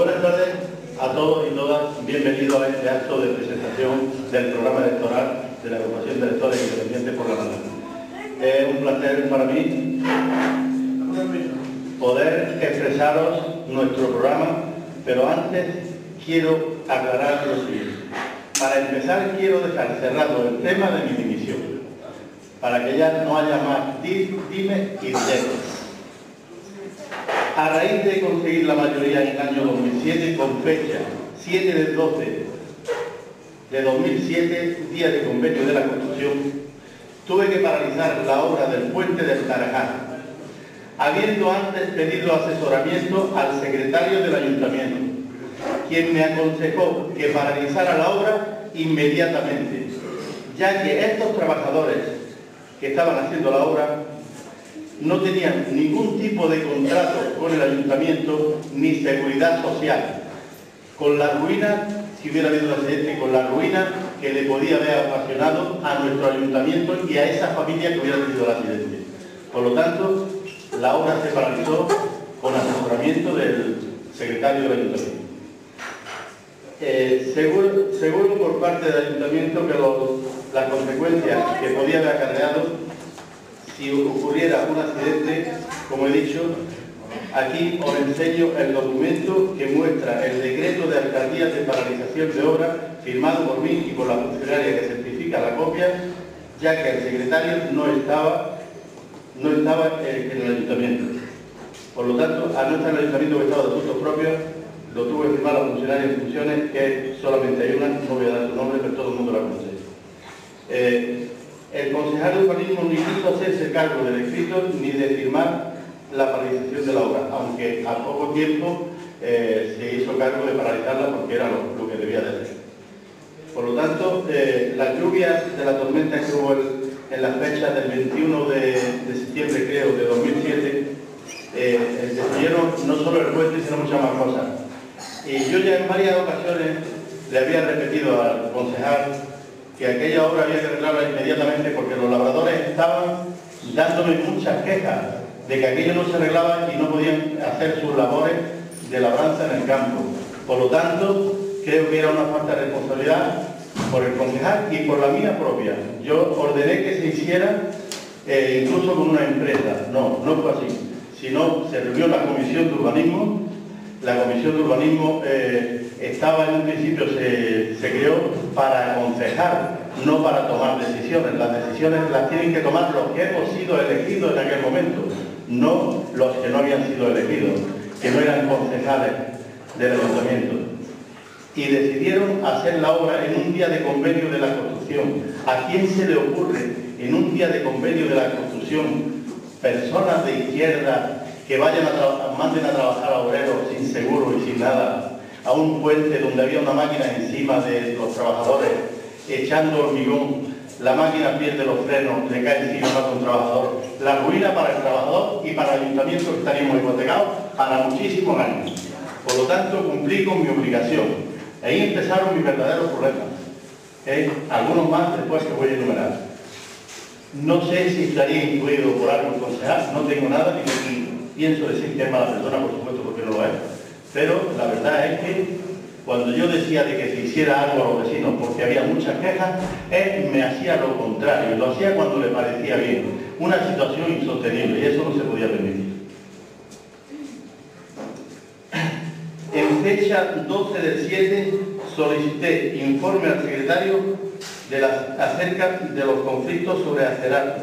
Buenas tardes a todos y todas. Bienvenidos a este acto de presentación del programa electoral de la Agrupación de Electores Independientes por la Mañana. Es un placer para mí poder expresaros nuestro programa, pero antes quiero aclarar lo siguiente. Para empezar, quiero dejar cerrado el tema de mi dimisión, para que ya no haya más dime y diretes. A raíz de conseguir la mayoría en el año 2007, con fecha 7 del 12 de 2007, día de convenio de la construcción, tuve que paralizar la obra del puente del Tarajá, habiendo antes pedido asesoramiento al secretario del ayuntamiento, quien me aconsejó que paralizara la obra inmediatamente, ya que estos trabajadores que estaban haciendo la obra no tenían ningún tipo de contrato con el ayuntamiento ni seguridad social, con la ruina, si hubiera habido un accidente, con la ruina que le podía haber ocasionado a nuestro ayuntamiento y a esa familia que hubiera tenido el accidente. Por lo tanto, la obra se paralizó con asesoramiento del secretario del ayuntamiento. Seguro por parte del ayuntamiento que las consecuencias que podía haber acarreado si ocurriera un accidente, como he dicho, aquí os enseño el documento que muestra el decreto de alcaldías de paralización de obra firmado por mí y por la funcionaria que certifica la copia, ya que el secretario no estaba en el ayuntamiento. Por lo tanto, al no estar en el ayuntamiento que estaba de asuntos propios, lo tuvo que firmar la funcionaria en funciones, que solamente hay una, no voy a dar su nombre, pero todo el mundo la conoce. El concejal de urbanismo ni quiso hacerse cargo del escrito ni de firmar la paralización de la obra, aunque a poco tiempo se hizo cargo de paralizarla porque era lo que debía de hacer. Por lo tanto, las lluvias de la tormenta que hubo en las fechas del 21 de septiembre, creo, de 2007, destruyeron no solo el puente, sino muchas más cosas. Y yo ya en varias ocasiones le había repetido al concejal que aquella obra había que arreglarla inmediatamente porque los labradores estaban dándome muchas quejas de que aquello no se arreglaba y no podían hacer sus labores de labranza en el campo. Por lo tanto, creo que era una falta de responsabilidad por el concejal y por la mía propia. Yo ordené que se hiciera incluso con una empresa. No fue así. Sino se reunió la comisión de urbanismo. La comisión de urbanismo estaba en un principio, se creó para aconsejar, no para tomar decisiones. Las decisiones las tienen que tomar los que hemos sido elegidos en aquel momento, no los que no habían sido elegidos, que no eran concejales del ayuntamiento. Y decidieron hacer la obra en un día de convenio de la construcción. ¿A quién se le ocurre en un día de convenio de la construcción personas de izquierda que manden a trabajar a obreros sin seguro y sin nada, a un puente donde había una máquina encima de los trabajadores, echando hormigón, la máquina pierde los frenos, le cae encima a un trabajador, la ruina para el trabajador y para el ayuntamiento que estaríamos hipotecados para muchísimos años. Por lo tanto, cumplí con mi obligación. Ahí empezaron mis verdaderos problemas. Algunos más después que voy a enumerar. No sé si estaría incluido por algo el concejal, no tengo nada, ni pienso decir que es mala persona, por supuesto, porque no lo es, pero la verdad es que cuando yo decía de que se hiciera algo a los vecinos porque había muchas quejas, él me hacía lo contrario, lo hacía cuando le parecía bien, una situación insostenible, y eso no se podía permitir. En fecha 12 del 7 solicité informe al secretario acerca de los conflictos sobre acerato.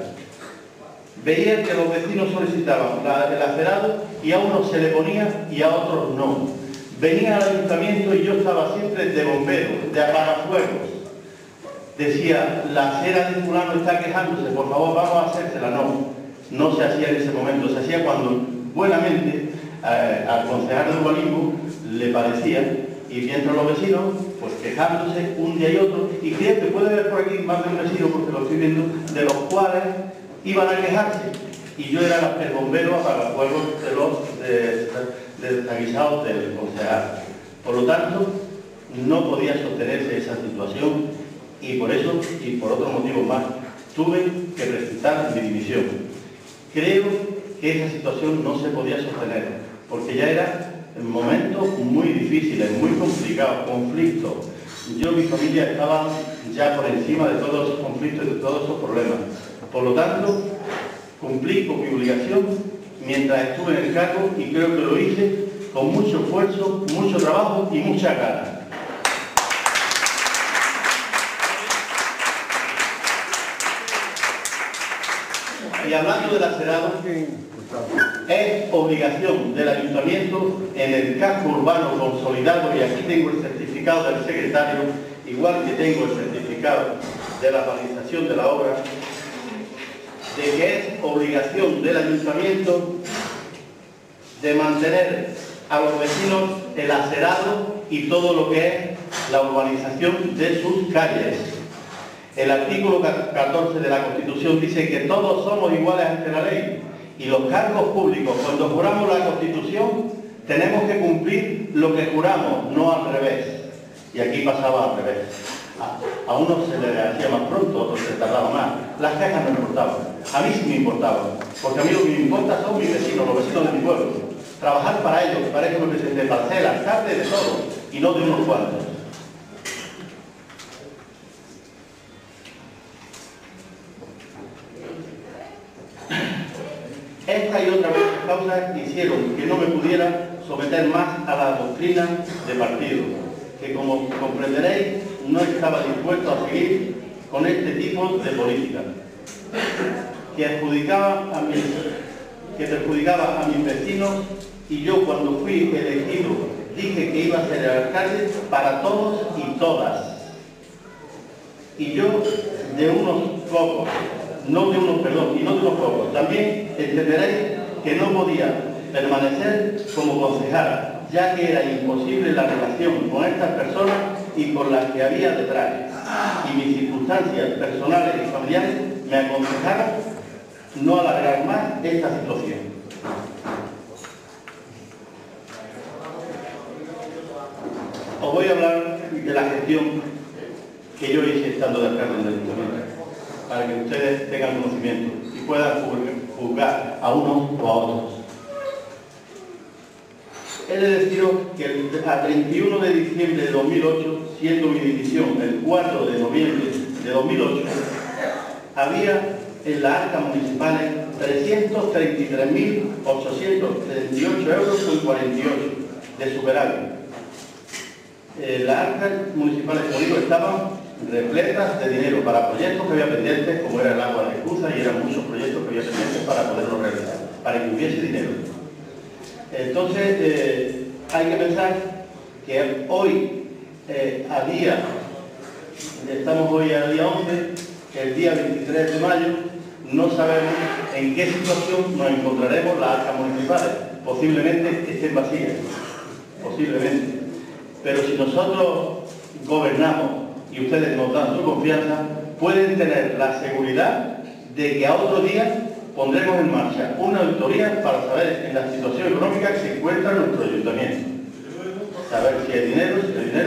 Veía que los vecinos solicitaban el acerado y a unos se le ponía y a otros no. Venía al ayuntamiento y yo estaba siempre de bombero, de apagafuegos. Decía, la acera de fulano está quejándose, por favor vamos a hacérsela. No se hacía en ese momento, se hacía cuando buenamente al concejal de urbanismo le parecía, y mientras los vecinos, pues quejándose un día y otro, y creo que puede haber por aquí más de un vecino, porque lo estoy viendo, de los cuales iban a quejarse, y yo era el bombero apagafuegos de los desaguisados del concejal. Por lo tanto, no podía sostenerse esa situación, y por eso, y por otros motivos más, tuve que presentar mi dimisión. Creo que esa situación no se podía sostener, porque ya era momentos muy difíciles, muy complicados, conflictos. Yo, mi familia estaba ya por encima de todos esos conflictos y de todos esos problemas. Por lo tanto, cumplí con mi obligación mientras estuve en el cargo y creo que lo hice con mucho esfuerzo, mucho trabajo y mucha ganas. Y hablando del acerado, es obligación del Ayuntamiento en el casco urbano consolidado, y aquí tengo el certificado del secretario, igual que tengo el certificado de la balización de la obra, de que es obligación del Ayuntamiento de mantener a los vecinos el acerado y todo lo que es la urbanización de sus calles. El artículo 14 de la Constitución dice que todos somos iguales ante la ley, y los cargos públicos, cuando juramos la Constitución, tenemos que cumplir lo que juramos, no al revés. Y aquí pasaba al revés. A unos se les hacía más pronto, a otros se tardaba más. Las quejas no importaban. A mí sí me importaban, porque a mí lo que me importa son mis vecinos, los vecinos de mi pueblo. Trabajar para ellos, para eso me presenté, para ser alcalde de todos, y no de unos cuantos. Esta y otras muchas causas hicieron que no me pudiera someter más a la doctrina de partido, que como comprenderéis no estaba dispuesto a seguir con este tipo de política, que perjudicaba a mis vecinos, y yo cuando fui elegido dije que iba a ser el alcalde para todos y todas. Y yo de unos pocos, no de unos pocos. También entenderéis que no podía permanecer como concejal, ya que era imposible la relación con estas personas y con las que había detrás. Y mis circunstancias personales y familiares me aconsejaron no alargar más esta situación. Os voy a hablar de la gestión que yo hice estando de alcalde del Ayuntamiento, para que ustedes tengan conocimiento y puedan juzgar a unos o a otros. He de deciros que a 31 de diciembre de 2008, siendo mi dimisión el 4 de noviembre de 2008, había en las arcas municipales 333.838 euros con 48 de superávit. Las arcas municipales, como digo, estaban repletas de dinero para proyectos que había pendientes, como era el agua de Cuza, y eran muchos proyectos que había pendientes para poderlos realizar, para que hubiese dinero. Entonces, hay que pensar que hoy, estamos hoy al día 11, el día 23 de mayo, no sabemos en qué situación nos encontraremos las arcas municipales. Posiblemente estén vacías, posiblemente. Pero si nosotros gobernamos y ustedes nos dan su confianza, pueden tener la seguridad de que a otro día pondremos en marcha una auditoría para saber en la situación económica que se encuentra nuestro ayuntamiento. Saber si hay dinero,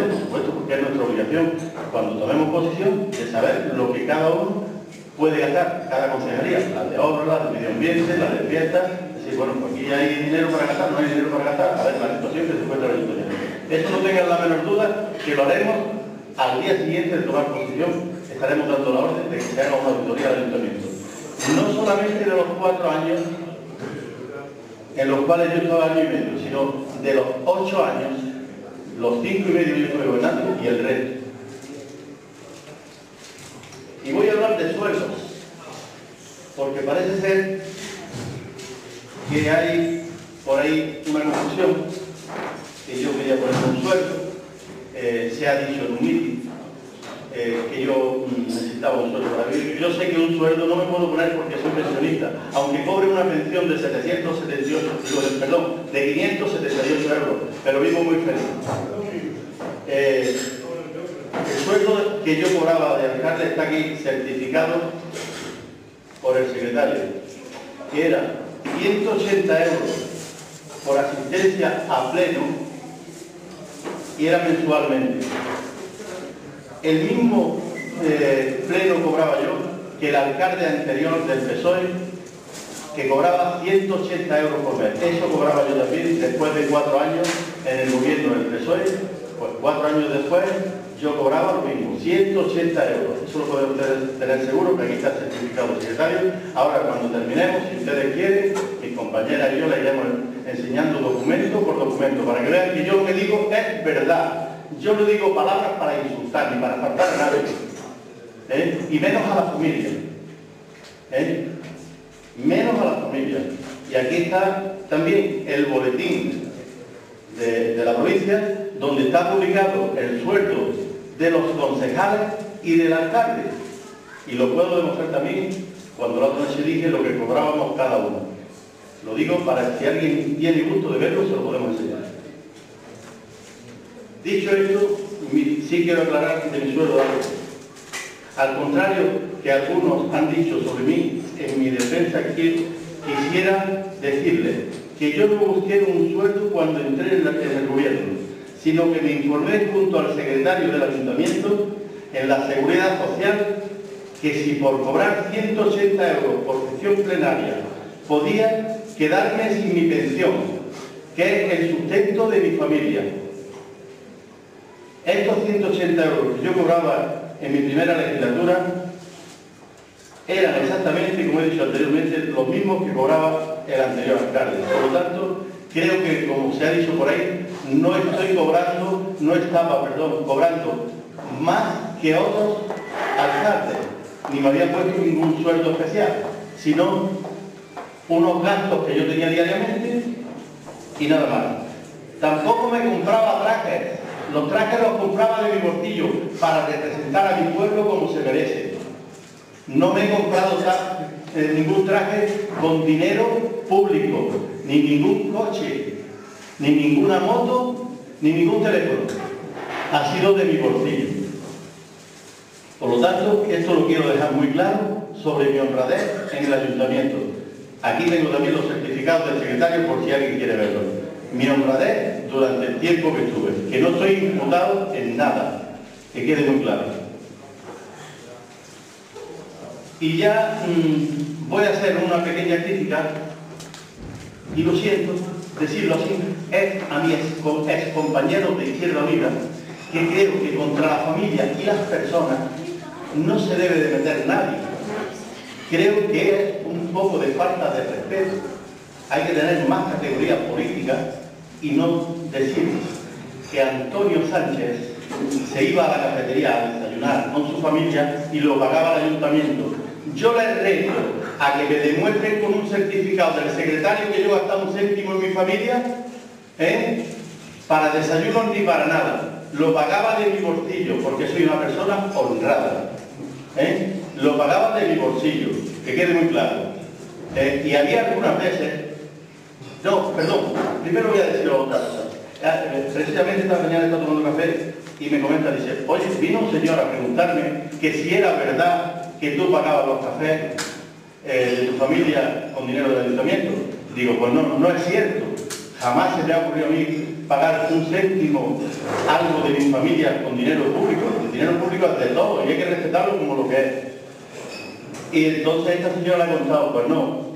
por supuesto, porque es nuestra obligación, cuando tomemos posesión, de saber lo que cada uno puede gastar, cada concejalía, la de obra, la de medio ambiente, la de fiestas, decir, bueno, pues aquí hay dinero para gastar, no hay dinero para gastar, a ver la situación que se encuentra el ayuntamiento. Eso no tengan la menor duda, que lo haremos al día siguiente de tomar posesión, estaremos dando la orden de que se haga una auditoría del ayuntamiento. No solamente de los 4 años en los cuales yo estaba año y medio, sino de los 8 años, los 5 y medio yo estuve gobernando y el resto. Y voy a hablar de sueldos, porque parece ser que hay por ahí una confusión, que yo quería poner un sueldo, se ha dicho en un mitin que yo necesitaba un sueldo para vivir. Yo sé que un sueldo no me puedo poner porque soy pensionista, aunque cobre una pensión de 578 euros, pero vivo muy feliz. El sueldo que yo cobraba de alcalde está aquí certificado por el secretario, que era 180 euros por asistencia a pleno, y era mensualmente. El mismo pleno cobraba yo que el alcalde anterior del PSOE, que cobraba 180 euros por mes. Eso cobraba yo también después de 4 años en el gobierno del PSOE. Pues 4 años después yo cobraba lo mismo, 180 euros. Eso lo pueden ustedes tener seguro, que aquí está el certificado del secretario. Ahora, cuando terminemos, si ustedes quieren, mis compañeras y yo les iremos enseñando documento por documento, para que vean que yo lo que digo es verdad. Yo no digo palabras para insultar ni para faltar a nadie. Y menos a la familia. Menos a la familia. Y aquí está también el boletín de la provincia, donde está publicado el sueldo de los concejales y del alcalde. Y lo puedo demostrar también cuando la otra noche dije lo que cobrábamos cada uno. Lo digo para que si alguien tiene gusto de verlo, se lo podemos enseñar. Dicho esto, sí quiero aclarar de mi sueldo algo. Al contrario que algunos han dicho sobre mí, en mi defensa quisiera decirles que yo no busqué un sueldo cuando entré en el gobierno, sino que me informé junto al secretario del ayuntamiento en la seguridad social que si por cobrar 180 euros por sesión plenaria podía quedarme sin mi pensión, que es el sustento de mi familia. Estos 180 euros que yo cobraba en mi primera legislatura eran exactamente, como he dicho anteriormente, los mismos que cobraba el anterior alcalde. Por lo tanto, creo que, como se ha dicho por ahí, no estaba cobrando más que otros alcaldes, ni me había puesto ningún sueldo especial, sino unos gastos que yo tenía diariamente y nada más. Tampoco me compraba trajes. Los trajes los compraba de mi bolsillo para representar a mi pueblo como se merece. No me he comprado ningún traje con dinero público, ni ningún coche, ni ninguna moto, ni ningún teléfono. Ha sido de mi bolsillo. Por lo tanto, esto lo quiero dejar muy claro sobre mi honradez en el ayuntamiento. Aquí tengo también los certificados del secretario por si alguien quiere verlo. Mi honradez durante el tiempo que estuve, que no estoy imputado en nada, que quede muy claro. Y ya voy a hacer una pequeña crítica, y lo siento decirlo así, a mis ex compañeros de Izquierda Unida, que creo que contra la familia y las personas no se debe de meter nadie. Creo que es un poco de falta de respeto. Hay que tener más categoría política y no decir que Antonio Sánchez se iba a la cafetería a desayunar con su familia y lo pagaba el ayuntamiento. Yo les reto a que me demuestren con un certificado del secretario que yo he gastado un céntimo en mi familia, para desayunos ni para nada. Lo pagaba de mi bolsillo, porque soy una persona honrada. Lo pagaba de mi bolsillo, que quede muy claro. Y había algunas veces... No, perdón, primero voy a decir otra cosa. Precisamente esta mañana estaba tomando café y me comenta, dice, oye, vino un señor a preguntarme que si era verdad que tú pagabas los cafés de tu familia con dinero del ayuntamiento. Digo, pues no es cierto. Jamás se me ha ocurrido a mí pagar un céntimo algo de mi familia con dinero público. El dinero público es de todo y hay que respetarlo como lo que es. Y entonces esta señora le ha contado, pues no.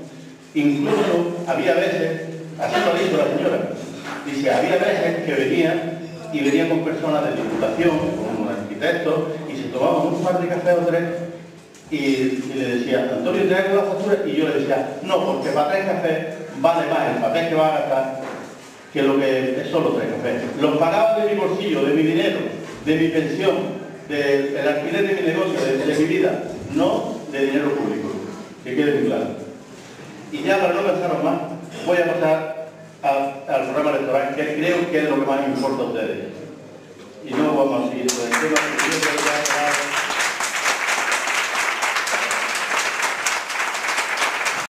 Incluso había veces, así lo ha dicho la señora, dice, había veces que venía con personas de diputación, con arquitectos, y se tomaban un par de café o tres, y le decía, Antonio, ¿te hago la factura? Y yo le decía, no, porque para 3 cafés vale más el papel que va a gastar que lo que es solo 3 cafés. Los pagaba de mi bolsillo, de mi dinero, de mi pensión, del alquiler de mi negocio, de mi vida, no de dinero público, que quede muy claro. Y ya para no pensaros más, voy a pasar al programa electoral, que creo que es lo que más importa a ustedes. Y no vamos a seguir con el tema.